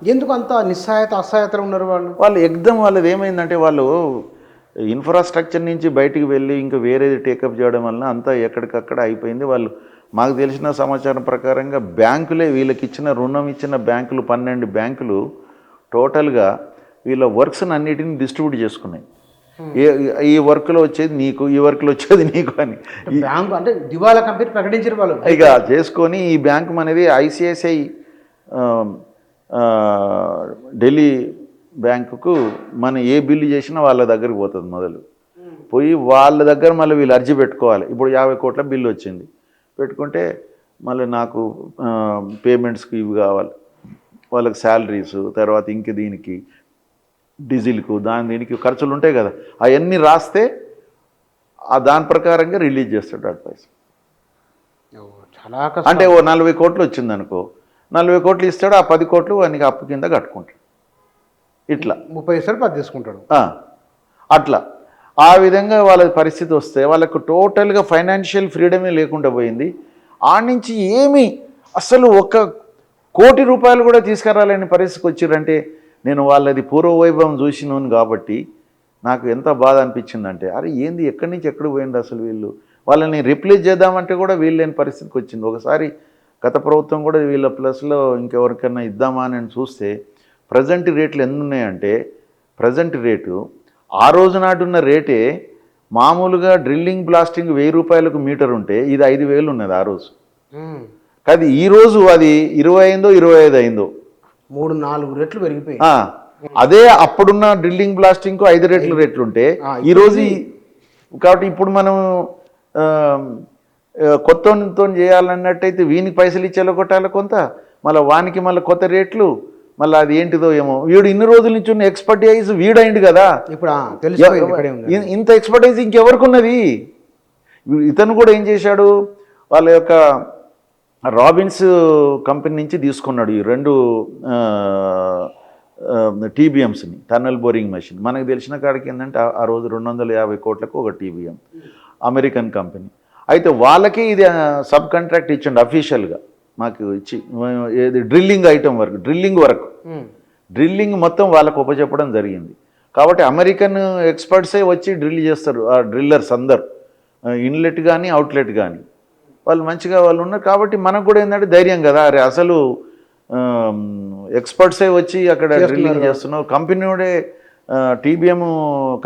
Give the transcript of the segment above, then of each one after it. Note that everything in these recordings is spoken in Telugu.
ఎందుకు అంత నిస్సహాయత, అసహాయతలో ఉన్నారు వాళ్ళు? వాళ్ళు ఎగ్దమ్ వాళ్ళది ఏమైందంటే వాళ్ళు ఇన్ఫ్రాస్ట్రక్చర్ నుంచి బయటికి వెళ్ళి ఇంకా వేరేది టేకప్ చేయడం వలన అంతా ఎక్కడికక్కడ అయిపోయింది. వాళ్ళు మాకు తెలిసిన సమాచారం ప్రకారంగా బ్యాంకులే వీళ్ళకి ఇచ్చిన రుణం ఇచ్చిన బ్యాంకులు 12 బ్యాంకులు టోటల్గా వీళ్ళ వర్క్స్ని అన్నిటిని డిస్ట్రిబ్యూట్ చేసుకున్నాయి. ఈ వర్క్లో వచ్చేది నీకు, ఈ వర్క్లో వచ్చేది నీకు అని బ్యాంకు అంటే దివాలా కంపెనీ ప్రకటించారు వాళ్ళు. ఇక చేసుకొని ఈ బ్యాంకు అనేది ఐసిఐసిఐ ఢిల్లీ బ్యాంకుకు మనం ఏ బిల్లు చేసినా వాళ్ళ దగ్గరికి పోతుంది. మొదలు పోయి వాళ్ళ దగ్గర మళ్ళీ వీళ్ళు అర్జీ పెట్టుకోవాలి. ఇప్పుడు 50 కోట్ల బిల్లు వచ్చింది పెట్టుకుంటే మళ్ళీ నాకు పేమెంట్స్కి ఇవి కావాలి, వాళ్ళకి శాలరీస్, తర్వాత ఇంక దీనికి డీజిల్కు దీనికి ఖర్చులు ఉంటాయి కదా, అవన్నీ రాస్తే దాని ప్రకారంగా రిలీజ్ చేస్తాడు అడ్వైస్. చాలా అంటే ఓ 40 కోట్లు వచ్చింది అనుకో, 40 కోట్లు ఇస్తాడు, ఆ 10 కోట్లు వానికి అప్పు కింద కట్టుకుంటాడు. ఇట్లా 30 సార్లు 10 తీసుకుంటాడు. అట్లా ఆ విధంగా వాళ్ళ పరిస్థితి వస్తే వాళ్ళకు టోటల్గా ఫైనాన్షియల్ ఫ్రీడమే లేకుండా పోయింది. ఆ నుంచి ఏమి అసలు 1 కోటి రూపాయలు కూడా తీసుకురాలేని పరిస్థితికి వచ్చిరంటే నేను వాళ్ళది పూర్వవైభవం చూసినాను కాబట్టి నాకు ఎంత బాధ అనిపించిందంటే, అరే ఏంది ఎక్కడి నుంచి ఎక్కడికి పోయింది అసలు వీళ్ళు, వాళ్ళని రిప్లేస్ చేద్దామంటే కూడా వీళ్ళు లేని పరిస్థితికి వచ్చింది. ఒకసారి గత ప్రభుత్వం కూడా వీళ్ళ ప్లస్లో ఇంకెవరికైనా ఇద్దామా అని చూస్తే ప్రజెంట్ రేట్లు ఎన్ని ఉన్నాయంటే, ప్రజెంట్ రేటు ఆ రోజు నాటున్న రేటే మామూలుగా డ్రిల్లింగ్ బ్లాస్టింగ్ 1000 రూపాయలకు మీటర్ ఉంటే ఇది 5000 ఉన్నది ఆ రోజు. కాదు ఈరోజు అది 20 అయిందో 25 అయిందో, 3-4 రెట్లు పెరిగిపోయి. అదే అప్పుడున్న డ్రిల్లింగ్ బ్లాస్టింగ్కు 5 రెట్లు రేట్లుంటే ఈరోజు. కాబట్టి ఇప్పుడు మనం కొత్తతో చేయాలన్నట్టయితే వీనికి పైసలు ఇచ్చేలా కొట్టాలి కొంత, మళ్ళీ వానికి మళ్ళీ కొత్త రేట్లు, మళ్ళీ అది ఏంటిదో ఏమో. వీడు ఇన్ని రోజుల నుంచి ఉన్న ఎక్స్పర్టైజ్ వీడైంది కదా, ఇప్పుడు ఇంత ఎక్స్పర్టైజ్ ఇంకెవరికి ఉన్నది. ఇతను కూడా ఏం చేశాడు, వాళ్ళ యొక్క రాబిన్స్ కంపెనీ నుంచి తీసుకున్నాడు ఈ 2 TBMస్ని, టన్నల్ బోరింగ్ మెషిన్. మనకు తెలిసిన కాడికి ఏంటంటే ఆ రోజు 250 కోట్లకు ఒక TBM, అమెరికన్ కంపెనీ. అయితే వాళ్ళకి ఇది సబ్ కాంట్రాక్ట్ ఇచ్చండి అఫీషియల్గా మాకు ఇచ్చి, ఏది డ్రిల్లింగ్ ఐటమ్ వర్క్, డ్రిల్లింగ్ మొత్తం వాళ్ళకు ఉపచెప్పడం జరిగింది. కాబట్టి అమెరికన్ ఎక్స్పర్ట్సే వచ్చి డ్రిల్ చేస్తారు, ఆ డ్రిల్లర్స్ అందరు, ఇన్లెట్ కానీ అవుట్లెట్ కానీ వాళ్ళు మంచిగా వాళ్ళు ఉన్నారు. కాబట్టి మనకు కూడా ఏంటంటే ధైర్యం కదా, అరే అసలు ఎక్స్పర్ట్సే వచ్చి అక్కడ డ్రిల్లింగ్ చేస్తున్నారు, కంపెనీడే TBM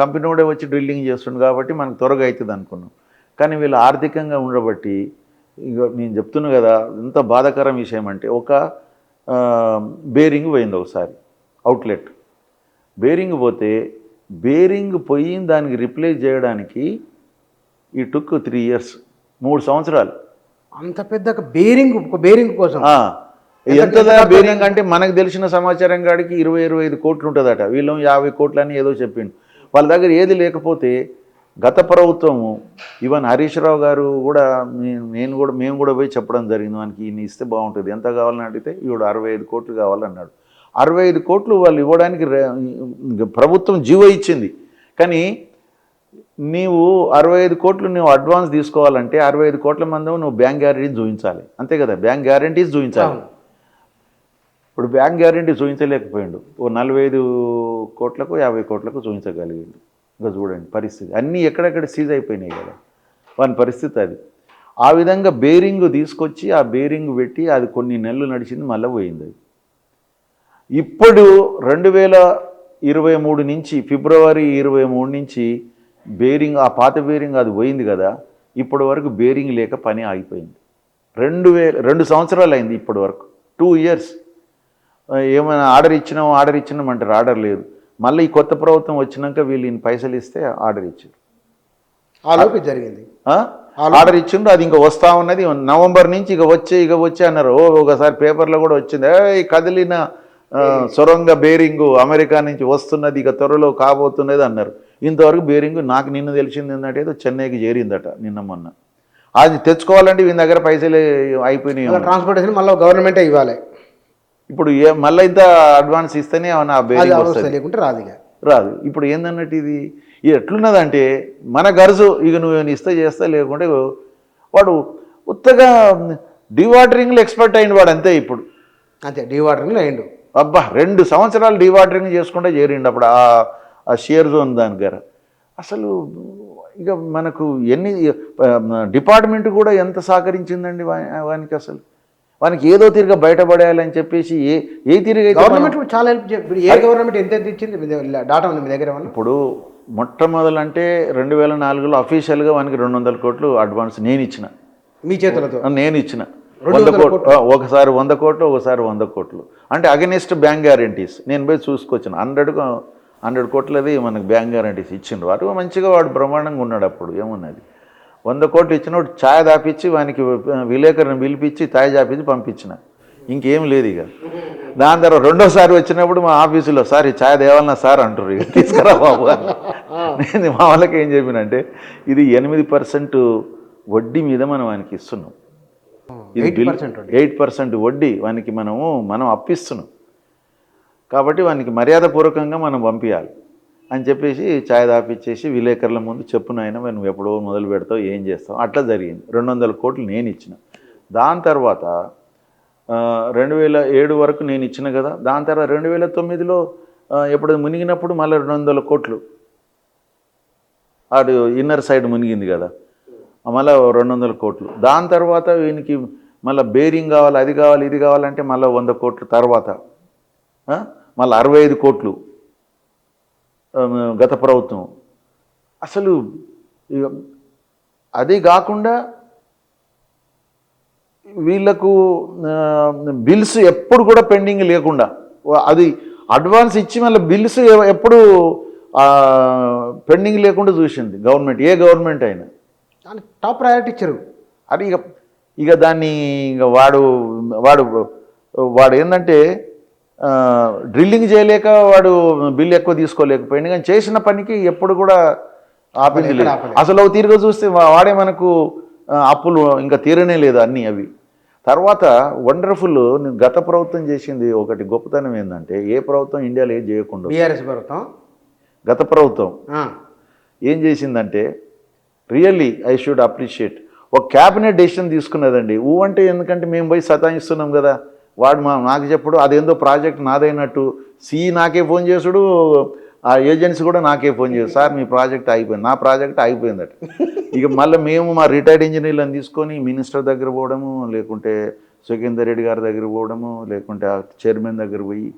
కంపెనీడే వచ్చి డ్రిల్లింగ్ చేస్తుండ్రు కాబట్టి మనకు త్వరగా అవుతుంది అనుకున్నాం. కానీ వీళ్ళు ఆర్థికంగా ఉండబట్టి ఇక నేను చెప్తున్నా కదా, ఎంత బాధాకరం విషయం అంటే, ఒక బేరింగ్ పోయింది ఒకసారి, అవుట్లెట్ బేరింగ్ పోతే, బేరింగ్ పోయి దానికి రిప్లేస్ చేయడానికి ఈ టుక్ 3 ఇయర్స్, 3 సంవత్సరాలు. అంత పెద్ద బేరింగ్ కోసం ఎంత బేరింగ్ అంటే మనకు తెలిసిన సమాచారం కాడికి 20-25 కోట్లు ఉంటుందట, వీళ్ళు 50 కోట్లని ఏదో చెప్పిండు. వాళ్ళ దగ్గర ఏది లేకపోతే గత ప్రభుత్వము, ఈవెన్ హరీష్ రావు గారు కూడా, మేము కూడా పోయి చెప్పడం జరిగింది, మనకి ఈయన ఇస్తే బాగుంటుంది, ఎంత కావాలని అడిగితే ఈవిడ 65 కోట్లు కావాలన్నాడు. 65 కోట్లు వాళ్ళు ఇవ్వడానికి ప్రభుత్వం జీవో ఇచ్చింది. కానీ నీవు 65 కోట్లు నువ్వు అడ్వాన్స్ తీసుకోవాలంటే 65 కోట్ల మంది నువ్వు బ్యాంక్ గ్యారంటీ చూపించాలి, అంతే కదా, బ్యాంక్ గ్యారంటీస్ చూపించాలి. ఇప్పుడు బ్యాంక్ గ్యారంటీ చూపించలేకపోయిండు, ఓ 45 కోట్లకు 50 కోట్లకు చూపించగలిగిండు. ఇంకా చూడండి పరిస్థితి, అన్నీ ఎక్కడెక్కడ సీజ్ అయిపోయినాయి కదా వాని పరిస్థితి అది. ఆ విధంగా బేరింగ్ తీసుకొచ్చి ఆ బేరింగ్ పెట్టి అది కొన్ని నెలలు నడిచింది, మళ్ళీ పోయింది అది. ఇప్పుడు 2023 నుంచి ఫిబ్రవరి 23 నుంచి బేరింగ్, ఆ పాత బేరింగ్ అది పోయింది కదా, ఇప్పటి వరకు బేరింగ్ లేక పని ఆగిపోయింది. 2 సంవత్సరాలు అయింది ఇప్పటి వరకు, 2 ఇయర్స్. ఏమైనా ఆర్డర్ ఇచ్చినామంటారు, ఆర్డర్ లేదు. మళ్ళీ ఈ కొత్త ప్రభుత్వం వచ్చినాక వీళ్ళు ఈయన పైసలు ఇస్తే ఆర్డర్ ఇచ్చారు, ఆలోపు జరిగింది, ఆర్డర్ ఇచ్చిండ్రు. అది ఇంకా వస్తూ ఉన్నది, నవంబర్ నుంచి ఇక వచ్చే అన్నారు. ఒకసారి పేపర్లో కూడా వచ్చింది, కదిలిన సొరంగ బేరింగు అమెరికా నుంచి వస్తున్నది, ఇక త్వరలో కాబోతున్నది అన్నారు. ఇంతవరకు బేరింగ్ నాకు నిన్న తెలిసింది ఏంటంటే ఏదో చెన్నైకి చేరిందట నిన్న మొన్న. అది తెచ్చుకోవాలంటే వీని దగ్గర పైసలు అయిపోయినాయి, ట్రాన్స్పోర్టేషన్ మళ్ళీ గవర్నమెంటే ఇవ్వాలి. ఇప్పుడు మళ్ళీ ఇంత అడ్వాన్స్ ఇస్తేనే ఆ బేరింగ్ వస్తుంది, లేకుంటే రాదు. ఇప్పుడు ఏందన్నట్టు ఇది ఎట్లున్నదంటే మన గర్జు, ఇక నువ్వు ఇస్తే చేస్తా, లేకుంటే వాడు ఉత్తగా డీవాటరింగ్లో ఎక్స్పర్ట్ అయింది వాడు, అంతే. ఇప్పుడు అంతే డీవాటరింగ్లో అయిండు. అబ్బా 2 సంవత్సరాలు డీవాటరింగ్ చేసుకుంటే చేరిండు అప్పుడు ఆ షేర్ జోన్ దాని దగ్గర. అసలు ఇక మనకు ఎన్ని డిపార్ట్మెంట్ కూడా ఎంత సహకరించిందండి వానికి. అసలు వానికి ఏదో తిరిగి బయటపడేయాలని చెప్పేసి ఏ తిరిగి గవర్నమెంట్ చాలా హెల్ప్. ఏ గవర్నమెంట్ ఎంత ఇచ్చింది డాటా ఉంది మీ దగ్గర ఏమన్నా? ఇప్పుడు మొట్టమొదలంటే 2004లో అఫీషియల్గా వానికి 200 కోట్లు అడ్వాన్స్ నేను ఇచ్చిన, మీ చేతులతో నేను ఇచ్చిన 100 కోట్లు, ఒకసారి 100 కోట్లు, ఒకసారి 100 కోట్లు. అంటే అగెనిస్ట్ బ్యాంక్ గ్యారంటీస్ నేను పోయి చూసుకొచ్చాను. 100 కోట్లది మనకు బ్యాంక్ గ్యారంటీస్ ఇచ్చిండ్రు. వాడు మంచిగా వాడు బ్రహ్మాండంగా ఉన్నాడు. అప్పుడు ఏమున్నది 100 కోట్లు ఇచ్చినప్పుడు ఛాయ్ దాపించి వానికి విలేకరుని పిలిపించి ఛాయ్ దాపించి పంపించిన. ఇంకేం లేదు ఇక. దాని తర్వాత రెండోసారి వచ్చినప్పుడు మా ఆఫీసులో సార్ ఈ ఛాయ్ దేవాలన్నా సార్ అంటారు, ఇక తీసుకురా బాబు. నేను మా వాళ్ళకి ఏం చెప్పినంటే ఇది 8% వడ్డీ మీద మనం వానికి ఇస్తున్నాం. ఇది 8% వడ్డీ వానికి మనం అప్పిస్తున్నాం. కాబట్టి వానికి మర్యాదపూర్వకంగా మనం పంపించాలి అని చెప్పేసి ఛాయ్ దాపిచ్చేసి విలేకరుల ముందు చెప్పునైనా నువ్వు ఎప్పుడో మొదలు పెడతావు, ఏం చేస్తావు. అట్లా జరిగింది. 200 కోట్లు నేను ఇచ్చిన. దాని తర్వాత 2007 వరకు నేను ఇచ్చిన కదా. దాని తర్వాత 2009లో ఎప్పుడు మునిగినప్పుడు మళ్ళీ 200 కోట్లు అటు ఇన్నర్ సైడ్ మునిగింది కదా, మళ్ళీ 200 కోట్లు. దాని తర్వాత వీనికి మళ్ళీ బేరింగ్ కావాలి, అది కావాలి, ఇది కావాలంటే మళ్ళీ 100 కోట్లు. తర్వాత మళ్ళీ 65 కోట్లు గత ప్రభుత్వం. అసలు అది కాకుండా వీళ్ళకు బిల్స్ ఎప్పుడు కూడా పెండింగ్ లేకుండా అది అడ్వాన్స్ ఇచ్చి మళ్ళీ బిల్స్ ఎప్పుడు పెండింగ్ లేకుండా చూసింది గవర్నమెంట్. ఏ గవర్నమెంట్ అయినా టాప్ ప్రయారిటీ ఇచ్చారు. అది ఇక దాన్ని ఇక వాడు ఏంటంటే డ్రిల్లింగ్ చేయలేక వాడు బిల్లు ఎక్కువ తీసుకోలేకపోయింది, కానీ చేసిన పనికి ఎప్పుడు కూడా ఆపింది లేదు. అసలు తిరిగి చూస్తే వాడే మనకు అప్పులు ఇంకా తీరనే లేదు అన్నీ అవి. తర్వాత వండర్ఫుల్ గత ప్రభుత్వం చేసింది ఒకటి గొప్పతనం ఏంటంటే, ఏ ప్రభుత్వం ఇండియాలో ఏం చేయకుండా బీఆర్ఎస్ ప్రభుత్వం గత ప్రభుత్వం ఏం చేసిందంటే రియల్లీ ఐ షుడ్ అప్రిషియేట్, ఒక క్యాబినెట్ డెసిషన్ తీసుకున్నదండి. అంటే ఎందుకంటే మేము పోయి సతాయిస్తున్నాం కదా, వాడు నాకు చెప్పుడు అదేందో ప్రాజెక్ట్ నాదైనట్టు నాకే ఫోన్ చేసుడు, ఆ ఏజెన్సీ కూడా నాకే ఫోన్ చేశారు, సార్ మీ ప్రాజెక్ట్ అయిపోయింది. నా ప్రాజెక్ట్ అయిపోయిందట. ఇక మళ్ళీ మేము మా రిటైర్డ్ ఇంజనీర్లను తీసుకొని మినిస్టర్ దగ్గర పోవడము, లేకుంటే సుఖేందర్ రెడ్డి గారి దగ్గర పోవడము, లేకుంటే ఆ చైర్మన్ దగ్గర పోయి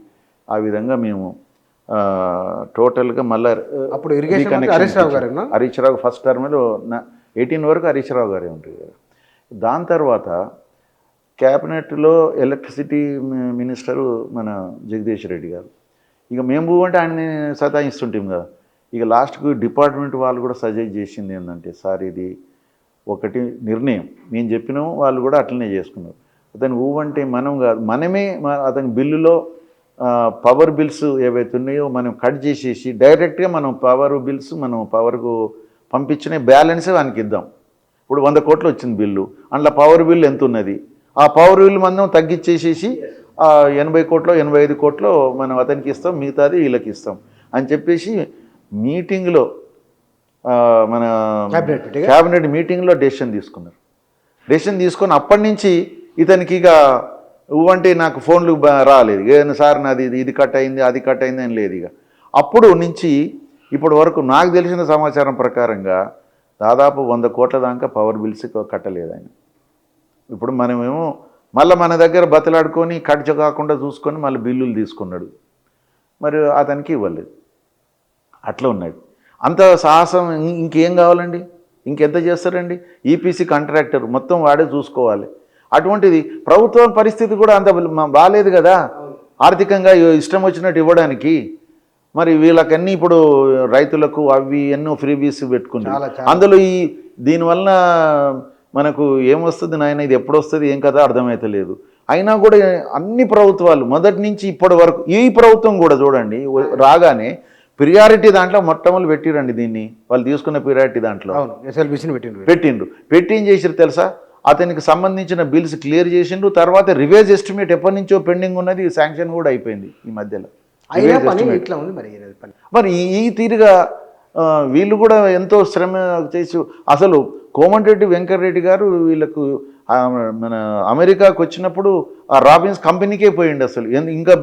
ఆ విధంగా మేము టోటల్గా మళ్ళీ అప్పుడు హరీష్ రావు ఫస్ట్ టర్మ్లో 18 వరకు హరీష్ రావు గారే ఉంటుంది కదా. దాని తర్వాత క్యాబినెట్లో ఎలక్ట్రిసిటీ మినిస్టరు మన జగదీష్ రెడ్డి గారు. ఇక మేము అంటే ఆయన్ని సతాయిస్తుంటాం కదా. ఇక లాస్ట్కు డిపార్ట్మెంట్ వాళ్ళు కూడా సజెస్ట్ చేసింది ఏంటంటే, సార్ ఇది ఒకటి నిర్ణయం మేము చెప్పినాము, వాళ్ళు కూడా అట్లనే చేసుకున్నారు. అతను అంటే మనం కాదు, మనమే అతని బిల్లులో పవర్ బిల్స్ ఏవైతే ఉన్నాయో మనం కట్ చేసేసి డైరెక్ట్గా మనం పవర్ బిల్స్ మనం పవర్కు పంపించిన బ్యాలెన్సే వానికి ఇద్దాం. ఇప్పుడు 100 కోట్లు వచ్చింది బిల్లు, అందులో పవర్ బిల్ ఎంత ఉన్నది, ఆ పవర్ బిల్ మనం తగ్గించేసేసి 80 కోట్లో 85 కోట్లో మనం అతనికి ఇస్తాం, మిగతాది వీళ్ళకి ఇస్తాం అని చెప్పేసి మీటింగ్లో మన క్యాబినెట్ మీటింగ్లో డెసిషన్ తీసుకున్నారు. డెసిషన్ తీసుకొని అప్పటి నుంచి ఇతనికి ఇక అంటే నాకు ఫోన్లు రాలేదు, ఏదైనా సార్ నాది ఇది కట్ అయింది అది కట్ అయింది అని లేదు. ఇక అప్పుడు నుంచి ఇప్పటి వరకు నాకు తెలిసిన సమాచారం ప్రకారంగా దాదాపు 100 కోట్ల దాకా పవర్ బిల్స్ కట్టలేదు ఆయన. ఇప్పుడు మనమేమో మళ్ళీ మన దగ్గర బతలాడుకొని కట్ కాకుండా చూసుకొని మళ్ళీ బిల్లులు తీసుకున్నాడు, మరి అతనికి ఇవ్వలేదు. అట్లా ఉన్నాడు. అంత సాహసం ఇంకేం కావాలండి, ఇంకెంత చేస్తారండి? ఈపీసీ కాంట్రాక్టర్ మొత్తం వాడే చూసుకోవాలి. అటువంటిది ప్రభుత్వం పరిస్థితి కూడా అంత బాగాలేదు కదా ఆర్థికంగా ఇష్టం వచ్చినట్టు ఇవ్వడానికి. మరి వీళ్ళకన్నీ ఇప్పుడు రైతులకు అవి ఎన్నో ఫ్రీబీస్ పెట్టుకుంటారు. అందులో దీనివల్ల మనకు ఏమొస్తుంది నాయన, ఇది ఎప్పుడు వస్తుంది ఏం కదా అర్థమవుతలేదు. అయినా కూడా అన్ని ప్రభుత్వాలు మొదటి నుంచి ఇప్పటి వరకు, ఈ ప్రభుత్వం కూడా చూడండి రాగానే ప్రియారిటీ దాంట్లో మొట్టమొదలు పెట్టిరండి. దీన్ని వాళ్ళు తీసుకున్న ప్రియారిటీ దాంట్లో పెట్టి ఏం చేసారు తెలుసా, అతనికి సంబంధించిన బిల్స్ క్లియర్ చేసిండు. తర్వాత రివేజ్ ఎస్టిమేట్ ఎప్పటి నుంచో పెండింగ్ ఉన్నది, శాంక్షన్ కూడా అయిపోయింది ఈ మధ్యలో. మరి ఈ తీరుగా వీళ్ళు కూడా ఎంతో శ్రమ చేసి అసలు కోమటిరెడ్డి వెంకటరెడ్డి గారు వీళ్ళకు మన అమెరికాకు వచ్చినప్పుడు ఆ రాబిన్స్ కంపెనీకే పోయిండు అసలు ఇంకా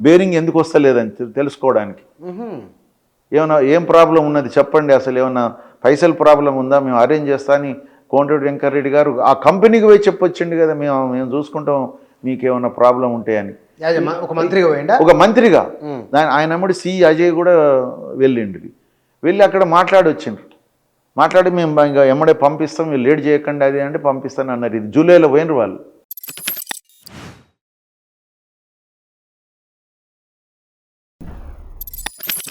బేరింగ్ ఎందుకు వస్తలేదని తెలుసుకోవడానికి. ఏమన్నా ఏం ప్రాబ్లం ఉన్నది చెప్పండి, అసలు ఏమన్నా పైసలు ప్రాబ్లం ఉందా, మేము అరేంజ్ చేస్తా అని కోమటిరెడ్డి వెంకటరెడ్డి గారు ఆ కంపెనీకి పోయి చెప్పొచ్చిండు కదా, మేము చూసుకుంటాం మీకేమన్నా ప్రాబ్లం ఉంటాయని. ఒక మంత్రిగా పోయిండా, ఒక మంత్రిగా. ఆయన అమ్మడి సి అజయ్ కూడా వెళ్ళి అక్కడ మాట్లాడి మాట్లాడి మేము ఇంకా ఎమ్మడే పంపిస్తాం, మీరు లేట్ చేయకండి అది అంటే పంపిస్తాను అన్నారు. ఇది జూలైలో పోయినరు వాళ్ళు.